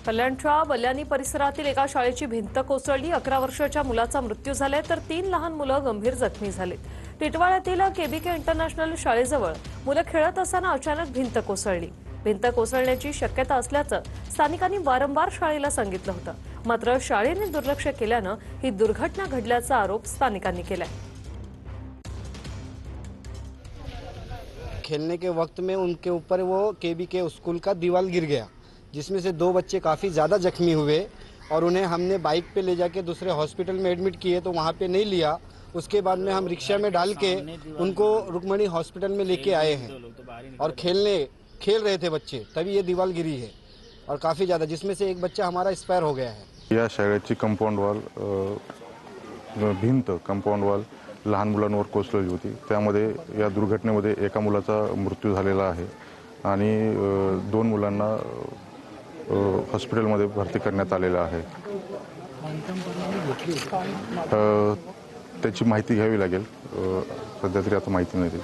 कल्याणच्या बल्याणी परिसरातील एका शाळेची भिंत कोसळली। 11 वर्षाच्या मुलाचा मृत्यू झालाय तर 3 लहान मुलं गंभीर जखमी झालीत। टिटवाळ्यातील केबीके इंटरनॅशनल शाळेजवळ मुलं खेळत असताना अचानक भिंत कोसळली। भिंत कोसळण्याची शक्यता असल्याचं स्थानिकांनी वारंवार शाळेला सांगितलं होतं, मात्र शाळेने दुर्लक्ष केल्यानं ही दुर्घटना घडल्याचा आरोप स्थानिकांनी केलाय। खेलने के वक्त में उनके ऊपर वो केबीके स्कूल का दीवार गिर गया, जिसमें से 2 बच्चे काफ़ी ज़्यादा जख्मी हुए और उन्हें हमने बाइक पे ले जाके दूसरे हॉस्पिटल में एडमिट किए तो वहाँ पे नहीं लिया। उसके बाद में हम रिक्शा में डाल के उनको रुक्मणी हॉस्पिटल में लेके आए हैं और खेल रहे थे बच्चे, तभी ये दीवार गिरी है और काफ़ी ज़्यादा, जिसमें से एक बच्चा हमारा एक्सपायर हो गया है। या शाळेची कंपाऊंड वॉल भिंत कंपाऊंड वॉल लहान मुलांवर कोसळली होती। त्यामध्ये या दुर्घटनेमध्ये एका मुलाचा मृत्यू झालेला आहे आणि 2 मुलांना हॉस्पिटलमध्ये भरती करण्यात आलेलं आहे। त्याची माहिती घ्यावी लागेल, सध्या तरी आता माहिती नाही।